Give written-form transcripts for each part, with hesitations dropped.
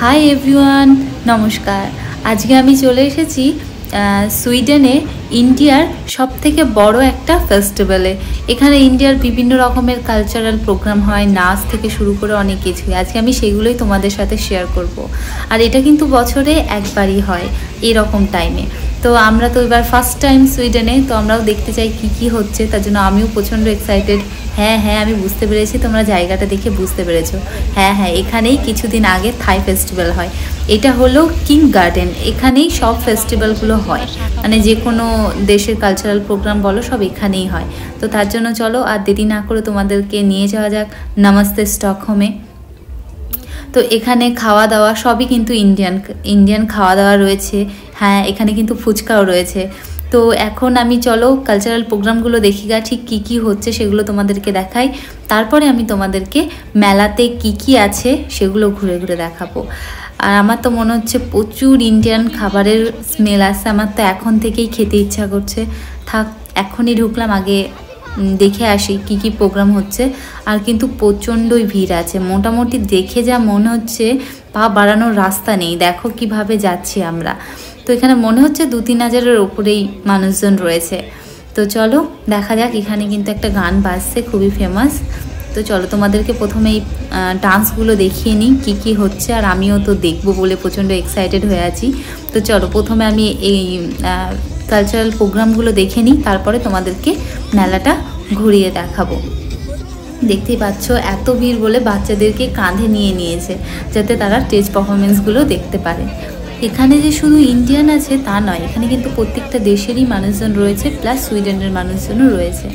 Hi everyone, নমস্কার। আজকে আমি চলে এসেছি সুইডেনে ইন্ডিয়ার সবথেকে বড় একটা ফেস্টিভ্যালে। এখানে ইন্ডিয়ার বিভিন্ন রকমের কালচারাল প্রোগ্রাম হয়, নাচ থেকে শুরু করে অনেক কিছুই। আজকে আমি সেগুলোই তোমাদের সাথে শেয়ার করব। আর এটা কিন্তু বছরে একবারই হয় এরকম টাইমে। তো আমরা তো এবার ফার্স্ট টাইম সুইডেনে, তো আমরাও দেখতে চাই কি কি হচ্ছে, তার জন্য আমিও প্রচণ্ড এক্সাইটেড। হ্যাঁ, আমি বুঝতে পেরেছি, তোমরা জায়গাটা দেখে বুঝতে পেরেছো। হ্যাঁ, এখানেই কিছুদিন আগে থাই ফেস্টিভ্যাল হয়। এটা হলো কিং গার্ডেন, এখানেই সব ফেস্টিভ্যালগুলো হয়, মানে যে কোনো দেশের কালচারাল প্রোগ্রাম বলো সব এখানেই হয়। তো তার জন্য চলো আর দেরি না করে তোমাদেরকে নিয়ে যাওয়া যাক নমস্তে স্টকহোমে। তো এখানে খাওয়া দাওয়া সবই কিন্তু ইন্ডিয়ান খাওয়া দাওয়া রয়েছে। হ্যাঁ, এখানে কিন্তু ফুচকাও রয়েছে। তো এখন আমি চলো কালচারাল প্রোগ্রামগুলো দেখি গা, ঠিক কী কী হচ্ছে সেগুলো তোমাদেরকে দেখাই। তারপরে আমি তোমাদেরকে মেলাতে কি কি আছে সেগুলো ঘুরে ঘুরে দেখাবো। আর আমার তো মনে হচ্ছে প্রচুর ইন্ডিয়ান খাবারের স্মেল আসছে, আমার তো এখন থেকেই খেতে ইচ্ছা করছে। থাক, এখনই ঢুকলাম, আগে দেখে আসি কি কি প্রোগ্রাম হচ্ছে। আর কিন্তু প্রচণ্ডই ভিড় আছে, মোটামুটি দেখে যা মনে হচ্ছে পা বাড়ানোর রাস্তা নেই। দেখো কিভাবে যাচ্ছি আমরা। তো এখানে মনে হচ্ছে 2-3 হাজারের ওপরেই মানুষজন রয়েছে। তো চলো দেখা যাক। এখানে কিন্তু একটা গান বাজছে, খুবই ফেমাস। তো চলো তোমাদেরকে প্রথমে এই ডান্সগুলো দেখিয়ে নিই কী কী হচ্ছে। আর আমিও তো দেখবো বলে প্রচণ্ড এক্সাইটেড হয়ে আছি। তো চলো প্রথমে আমি এই কালচারাল প্রোগ্রামগুলো দেখে নিই, তারপরে তোমাদেরকে মেলাটা ঘুরিয়ে দেখাবো। দেখতেই পাচ্ছ এত ভিড় বলে বাচ্চাদেরকে কাঁধে নিয়ে নিয়েছে, যাতে তারা স্টেজ পারফরমেন্সগুলো দেখতে পারে। এখানে যে শুধু ইন্ডিয়ান আছে তা নয়, এখানে কিন্তু প্রত্যেকটা দেশেরই মানুষজন রয়েছে, প্লাস সুইডেনের মানুষজনও রয়েছে।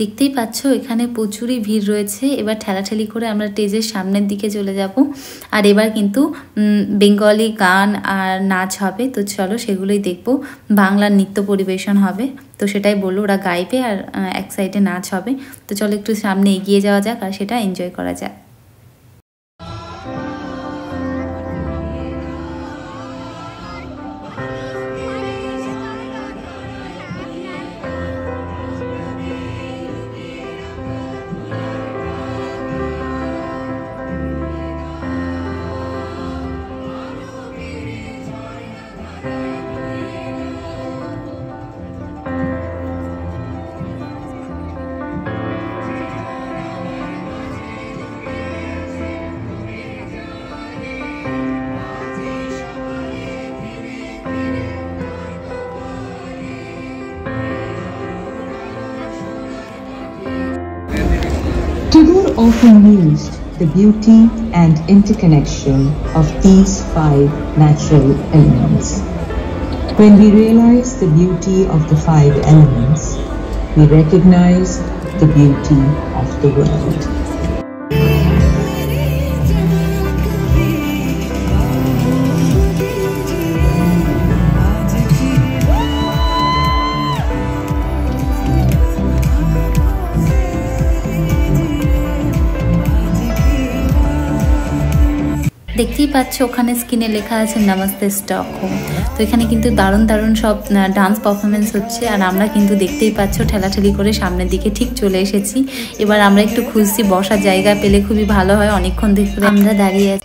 দেখতেই পাচ্ছ এখানে প্রচুরই ভিড় রয়েছে। এবার ঠেলাঠেলি করে আমরা স্টেজের সামনের দিকে চলে যাব। আর এবার কিন্তু বেঙ্গলি গান আর নাচ হবে। তো চলো সেগুলোই দেখব। বাংলার নৃত্য পরিবেশন হবে, তো সেটাই বললো, ওরা গাইবে আর এক সাইডে নাচ হবে। তো চলো একটু সামনে এগিয়ে যাওয়া যাক আর সেটা এনজয় করা যাক। Tagore often mused the beauty and interconnection of these 5 natural elements. When we realize the beauty of the 5 elements, we recognize the beauty of the world. দেখতেই পাচ্ছ ওখানে স্ক্রিনে লেখা আছে নমস্তে স্টকহোম। তো এখানে কিন্তু দারুণ সব ডান্স পারফরমেন্স হচ্ছে। আর আমরা কিন্তু দেখতেই পাচ্ছ ঠেলাঠেলি করে সামনের দিকে ঠিক চলে এসেছি। এবার আমরা একটু খুঁজছি, বসার জায়গা পেলে খুবই ভালো হয়, অনেকক্ষণ ধরে আমরা দাঁড়িয়ে আছি।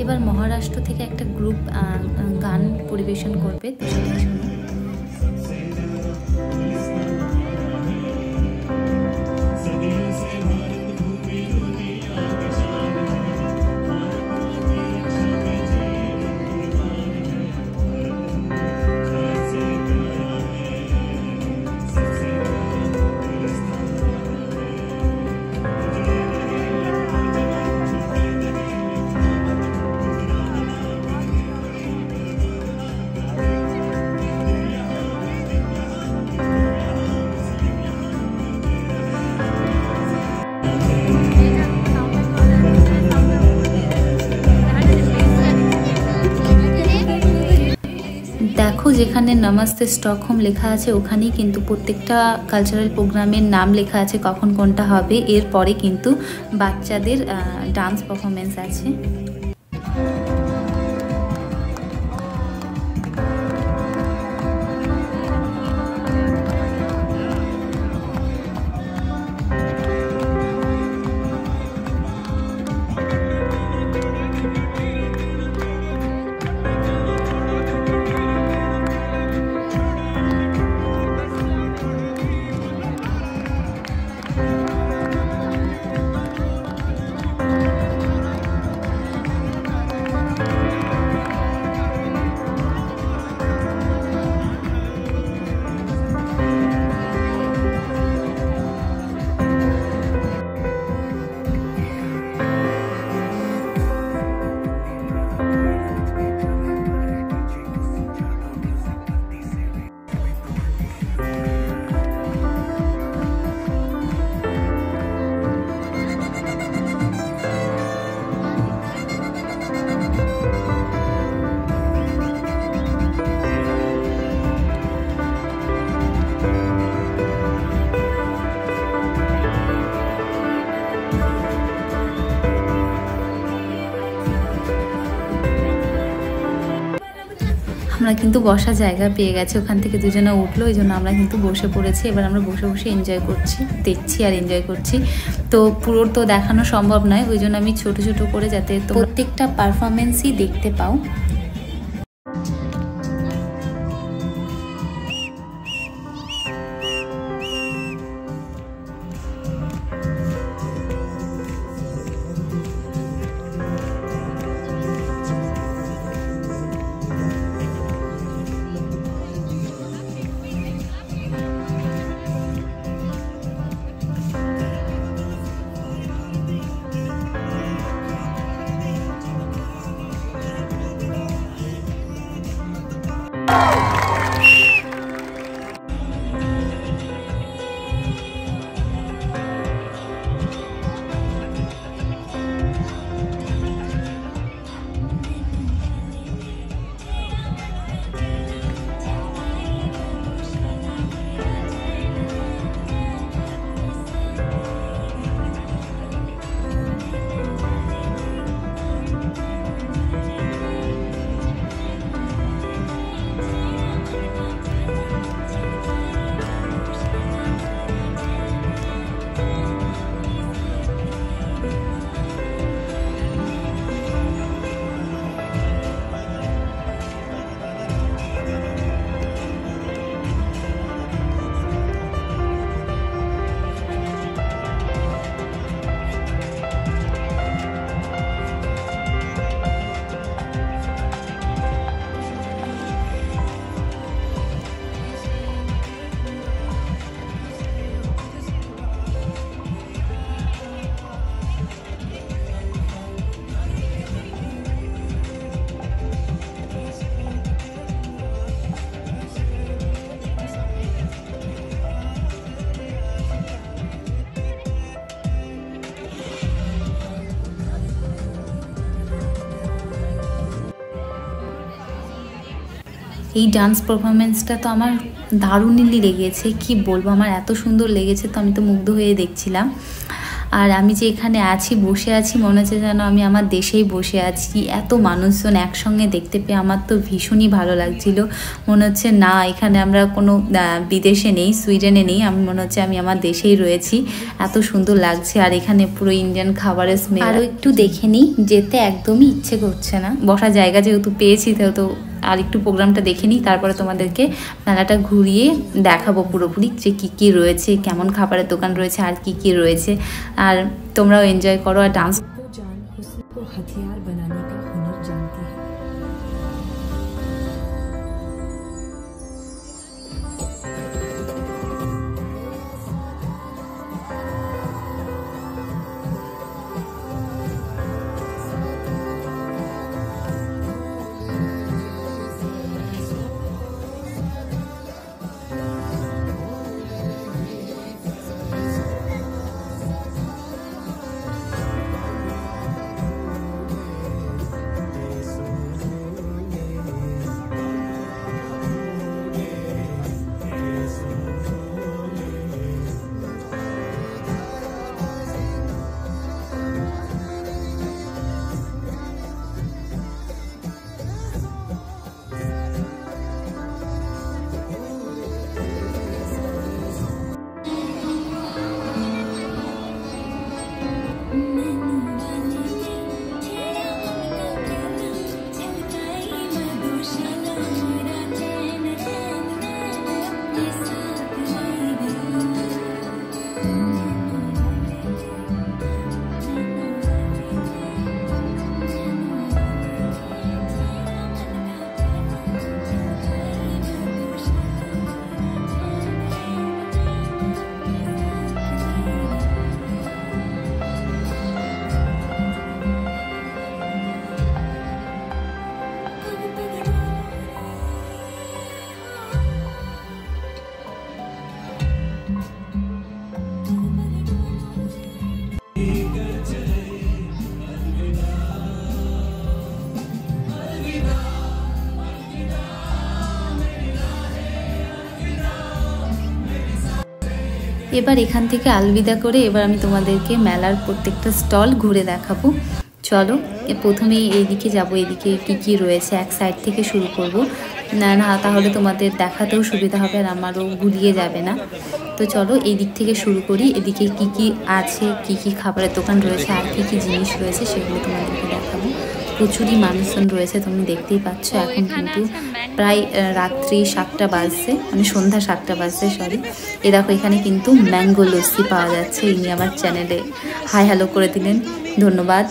এবার মহারাষ্ট্র থেকে একটা গ্রুপ গান পরিবেশন করবে, তো সেটা শুনো। যেখানে নমস্তে স্টকহোম লেখা আছে ওখানেই কিন্তু প্রত্যেকটা কালচারাল প্রোগ্রামের নাম লেখা আছে, কখন কোনটা হবে। এরপরে কিন্তু বাচ্চাদের ডান্স পারফরমেন্স আছে। আমরা কিন্তু বসার জায়গা পেয়ে গেছি, ওখান থেকে দুজনে উঠলো, ওই জন্য আমরা কিন্তু বসে পড়েছি। এবার আমরা বসে বসে এনজয় করছি, দেখছি আর এনজয় করছি। তো পুরো তো দেখানো সম্ভব নয়, ওই জন্য আমি ছোট ছোট করে যাতে প্রত্যেকটা পারফরমেন্সই দেখতে পাও। এই ডান্স পারফরমেন্সটা তো আমার দারুণই লেগেছে, কি বলবো, আমার এত সুন্দর লেগেছে, তো আমি তো মুগ্ধ হয়ে দেখছিলাম। আর আমি যে এখানে আছি, বসে আছি, মনে হচ্ছে যেন আমি আমার দেশেই বসে আছি। এত মানুষজন একসঙ্গে দেখতে পেয়ে আমার তো ভীষণই ভালো লাগছিল। মনে হচ্ছে না এখানে আমরা কোনো বিদেশে নেই, সুইডেনে নেই, আমি মনে হচ্ছে আমি আমার দেশেই রয়েছি। এত সুন্দর লাগছে। আর এখানে পুরো ইন্ডিয়ান খাবারের স্মেল। আরও একটু দেখে নিই, যেতে একদমই ইচ্ছে করছে না, বসার জায়গা যেহেতু পেয়েছি তো আর একটু প্রোগ্রামটা দেখে নিই, তারপরে তোমাদেরকে মেলাটা ঘুরিয়ে দেখাবো পুরোপুরি যে কী কী রয়েছে, কেমন খাবারের দোকান রয়েছে আর কি কি রয়েছে। আর তোমরাও এনজয় করো আর ডান্স। हथियार बनाने का हुनर जानती है। এবার এখান থেকে আলবিদা করে এবার আমি তোমাদেরকে মেলার প্রত্যেকটা স্টল ঘুরে দেখাবো। চলো প্রথমেই এইদিকে যাব, এদিকে কি কি রয়েছে এক সাইড থেকে শুরু করব, না তাহলে তোমাদের দেখাতেও সুবিধা হবে আর আমারও গুলিয়ে যাবে না। তো চলো এই দিক থেকে শুরু করি, এদিকে কি কি আছে, কি কি খাবারের দোকান রয়েছে আর কি কি জিনিস রয়েছে সেগুলো তোমাদেরকে দেখাবো। প্রচুরই মানুষজন রয়েছে, তুমি দেখতেই পাচ্ছ। এখন কিন্তু প্রায় রাত্রি 7টা বাজছে, মানে সন্ধ্যা 7টা বাজছে সরি। এ দেখো এখানে কিন্তু ম্যাঙ্গো লস্যি পাওয়া যাচ্ছে। ইনি আমার চ্যানেলে হাই হ্যালো করে দিলেন, ধন্যবাদ।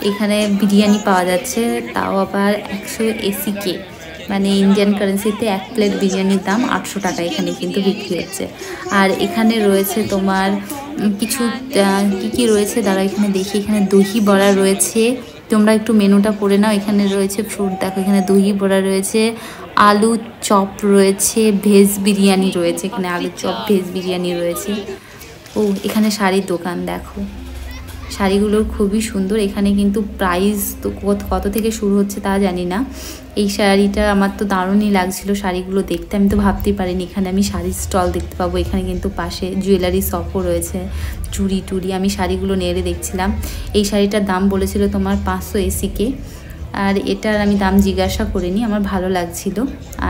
এখানে বিরিয়ানি পাওয়া যাচ্ছে, তাও আবার 180 কে, মানে ইন্ডিয়ান কারেন্সিতে 1 প্লেট বিরিয়ানির দাম 800 টাকা এখানে কিন্তু বিক্রি হচ্ছে। আর এখানে রয়েছে তোমার কিছু কি কি রয়েছে দাঁড়া এখানে দেখি। এখানে দহি বড়া রয়েছে, তোমরা একটু মেনুটা পড়ে নাও। এখানে রয়েছে ফ্রুট, দেখো এখানে দহি বড়া রয়েছে, আলু চপ রয়েছে, ভেজ বিরিয়ানি রয়েছে, এখানে আলু চপ ভেজ বিরিয়ানি রয়েছে। ও এখানে শাড়ির দোকান, দেখো শাড়িগুলো খুবই সুন্দর। এখানে কিন্তু প্রাইস তো কত থেকে শুরু হচ্ছে তা জানি না। এই শাড়িটা আমার তো দারুণই লাগছিল শাড়িগুলো দেখতে, আমি তো ভাবতেই পারিনি এখানে আমি শাড়ির স্টল দেখতে পাবো। এখানে কিন্তু পাশে জুয়েলারি শপও রয়েছে, চুড়ি টুড়ি। আমি শাড়িগুলো নেড়ে দেখছিলাম। এই শাড়িটার দাম বলেছিল তোমার 580 কে, আর এটার আমি দাম জিজ্ঞাসা করিনি, আমার ভালো লাগছিল।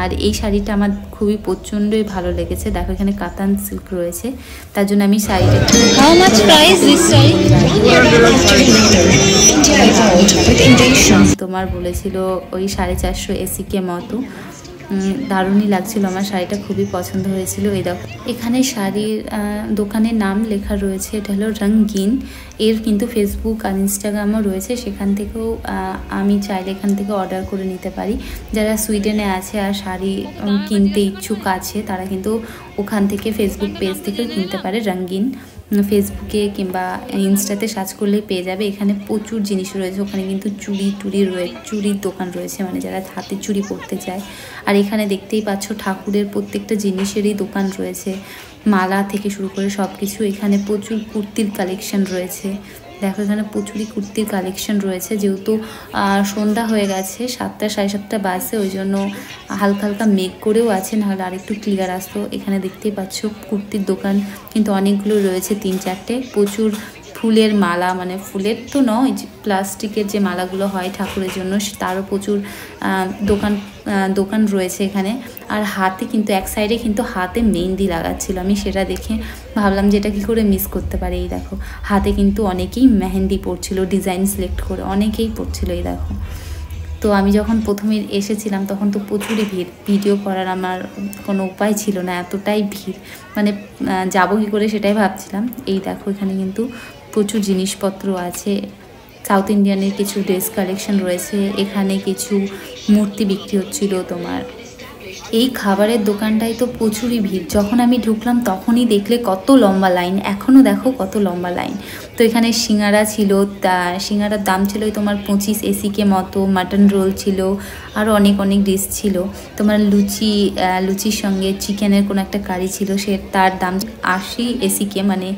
আর এই শাড়িটা আমার খুবই প্রচণ্ডই ভালো লেগেছে। দেখো এখানে কাতান সিল্ক রয়েছে, তার জন্য আমি শাড়িটা How much price this saree? তোমার বলেছিল ওই 450 কে মতো। দারুণই লাগছিল আমার শাড়িটা, খুবই পছন্দ হয়েছিল। এই দেখো এখানে শাড়ির দোকানের নাম লেখা রয়েছে, এটা হলো রঙ্গিন। এর কিন্তু ফেসবুক আর ইনস্টাগ্রামও রয়েছে, সেখান থেকেও আমি চাইলে এখান থেকে অর্ডার করে নিতে পারি। যারা সুইডেনে আছে আর শাড়ি কিনতে ইচ্ছুক আছে তারা কিন্তু ওখান থেকে ফেসবুক পেজ থেকেও কিনতে পারে। রঙ্গিন ফেসবুকে কিংবা ইনস্টাতে সার্চ করলেই পেয়ে যাবে। এখানে প্রচুর জিনিস রয়েছে, ওখানে কিন্তু চুড়ির দোকান রয়েছে, মানে যারা হাতে চুড়ি পরতে চায়। আর এখানে দেখতেই পাচ্ছ ঠাকুরের প্রত্যেকটা জিনিসেরই দোকান রয়েছে, মালা থেকে শুরু করে সব কিছু। এখানে প্রচুর কুর্তির কালেকশন রয়েছে, দেখো এখানে প্রচুরই কুর্তির কালেকশন রয়েছে। যেহেতু সন্ধ্যা হয়ে গেছে, 7টা 7:30 বাজছে, ওই জন্য হালকা হালকা মেঘ করেও আছে, নাহলে আরেকটু ক্লিয়ার আসতো। এখানে দেখতেই পাচ্ছ কুর্তির দোকান কিন্তু অনেকগুলো রয়েছে, 3-4টে। প্রচুর ফুলের মালা, মানে ফুলের তো নয়, প্লাস্টিকের যে মালাগুলো হয় ঠাকুরের জন্য, তারও প্রচুর দোকান রয়েছে এখানে। আর হাতে কিন্তু এক সাইডে কিন্তু হাতে মেহেন্দি লাগাচ্ছিল, আমি সেটা দেখে ভাবলাম যে এটা কী করে মিস করতে পারে। এই দেখো হাতে কিন্তু অনেকেই মেহেন্দি পড়ছিল, ডিজাইন সিলেক্ট করে অনেকেই পড়ছিল। এই দেখো, তো আমি যখন প্রথমে এসেছিলাম তখন তো প্রচুরই ভিড়, ভিডিও করার আমার কোনো উপায় ছিল না, এতটাই ভিড়, মানে যাবো কী করে সেটাই ভাবছিলাম। এই দেখো এখানে কিন্তু প্রচুর জিনিসপত্র আছে, সাউথ ইন্ডিয়ানের কিছু ড্রেস কালেকশন রয়েছে। এখানে কিছু মূর্তি বিক্রি হচ্ছিল তোমার। এই খাবারের দোকানটায় তো প্রচুরই ভিড়, যখন আমি ঢুকলাম তখনই দেখলে কত লম্বা লাইন, এখনও দেখো কত লম্বা লাইন। তো এখানে সিঙ্গারা ছিল, সিঙ্গারার দাম ছিল তোমার 25 কে মতো, মাটন রোল ছিল, আরও অনেক ডিশ ছিল। তোমার লুচির সঙ্গে চিকেনের কোনো একটা কারি ছিল, তার দাম 80 কে মানে।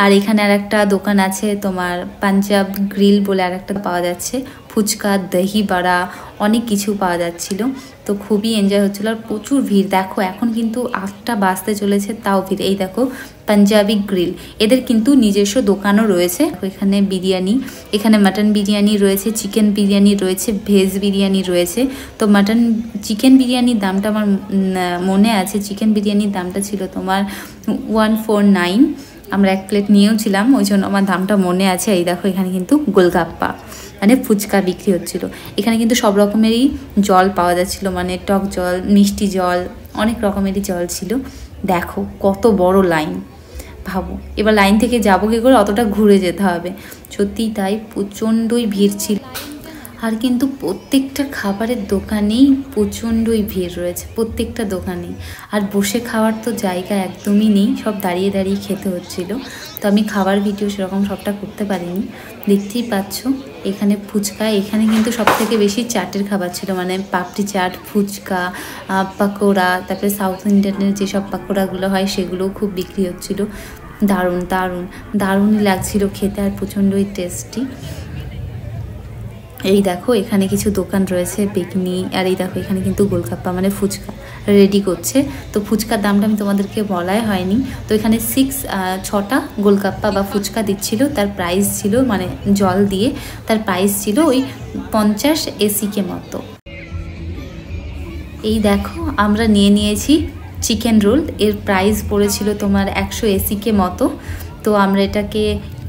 আর এখানে আর একটা দোকান আছে তোমার পাঞ্জাব গ্রিল বলে আর একটা পাওয়া যাচ্ছে, ফুচকা, দহি বড়া, অনেক কিছু পাওয়া যাচ্ছিল। তো খুবই এনজয় হচ্ছিল। আর প্রচুর ভিড়, দেখো এখন কিন্তু 8টা বাজতে চলেছে তাও ভিড়। এই দেখো পাঞ্জাবি গ্রিল, এদের কিন্তু নিজস্ব দোকানও রয়েছে। এখানে বিরিয়ানি, এখানে মাটন বিরিয়ানি রয়েছে, চিকেন বিরিয়ানি রয়েছে, ভেজ বিরিয়ানি রয়েছে। তো চিকেন বিরিয়ানির দামটা আমার মনে আছে, চিকেন বিরিয়ানির দামটা ছিল তোমার 149। আমরা 1 প্লেট নিয়েওছিলাম, ওই জন্য আমার দামটা মনে আছে। এই দেখো এখানে কিন্তু গোলগাপ্পা মানে ফুচকা বিক্রি হচ্ছিল। এখানে কিন্তু সব রকমেরই জল পাওয়া যাচ্ছিল, মানে টক জল, মিষ্টি জল, অনেক রকমেরই জল ছিল। দেখো কত বড় লাইন, ভাবো এবার লাইন থেকে যাবো কী করে, অতটা ঘুরে যেতে হবে। সত্যিই তাই, প্রচণ্ডই ভিড় ছিল। আর কিন্তু প্রত্যেকটা খাবারের দোকানেই প্রচণ্ডই ভিড় রয়েছে, প্রত্যেকটা দোকানেই। আর বসে খাওয়ার তো জায়গা একদমই নেই, সব দাঁড়িয়ে দাঁড়িয়ে খেতে হচ্ছিল। তো আমি খাবার ভিডিও সেরকম সবটা করতে পারিনি। দেখতেই পাচ্ছ এখানে ফুচকা, এখানে কিন্তু সবথেকে বেশি চাটের খাবার ছিল, মানে পাপড়ি চাট, ফুচকা, পাকোড়া, তারপরে সাউথ ইন্ডিয়ানের যেসব পাকোড়াগুলো হয় সেগুলোও খুব বিক্রি হচ্ছিল। দারুণই লাগছিল খেতে, আর প্রচণ্ডই টেস্টি। এই দেখো এখানে কিছু দোকান রয়েছে বেগনি, আর এই দেখো এখানে কিন্তু গোলগাপ্পা মানে ফুচকা। রেডি করছে। তো ফুচকার দামটা আমি তোমাদেরকে বলাই হয়নি। তো এখানে 6টা গোলগাপ্পা বা ফুচকা দিচ্ছিল, তার প্রাইস ছিল মানে জল দিয়ে তার প্রাইস ছিল ওই 50 এসিকে মতো। এই দেখো আমরা নিয়ে নিয়েছি চিকেন রোল, এর প্রাইস পড়েছিল তোমার 100 এসিকে মতো। তো আমরা এটাকে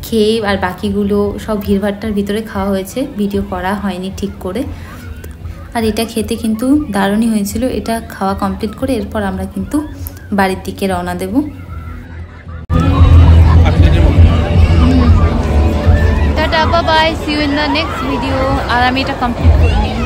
খেয়ে আর বাকিগুলো সব ভিড়ভাট্টার ভিতরে খাওয়া হয়েছে, ভিডিও করা হয়নি ঠিক করে। আর এটা খেতে কিন্তু দারুণই হয়েছিল। এটা খাওয়া কমপ্লিট করে এরপর আমরা কিন্তু বাড়ির দিকে রওনা দেব। Tata bye bye, see you in the next video. আর আমি এটা কমপ্লিট করে নিই।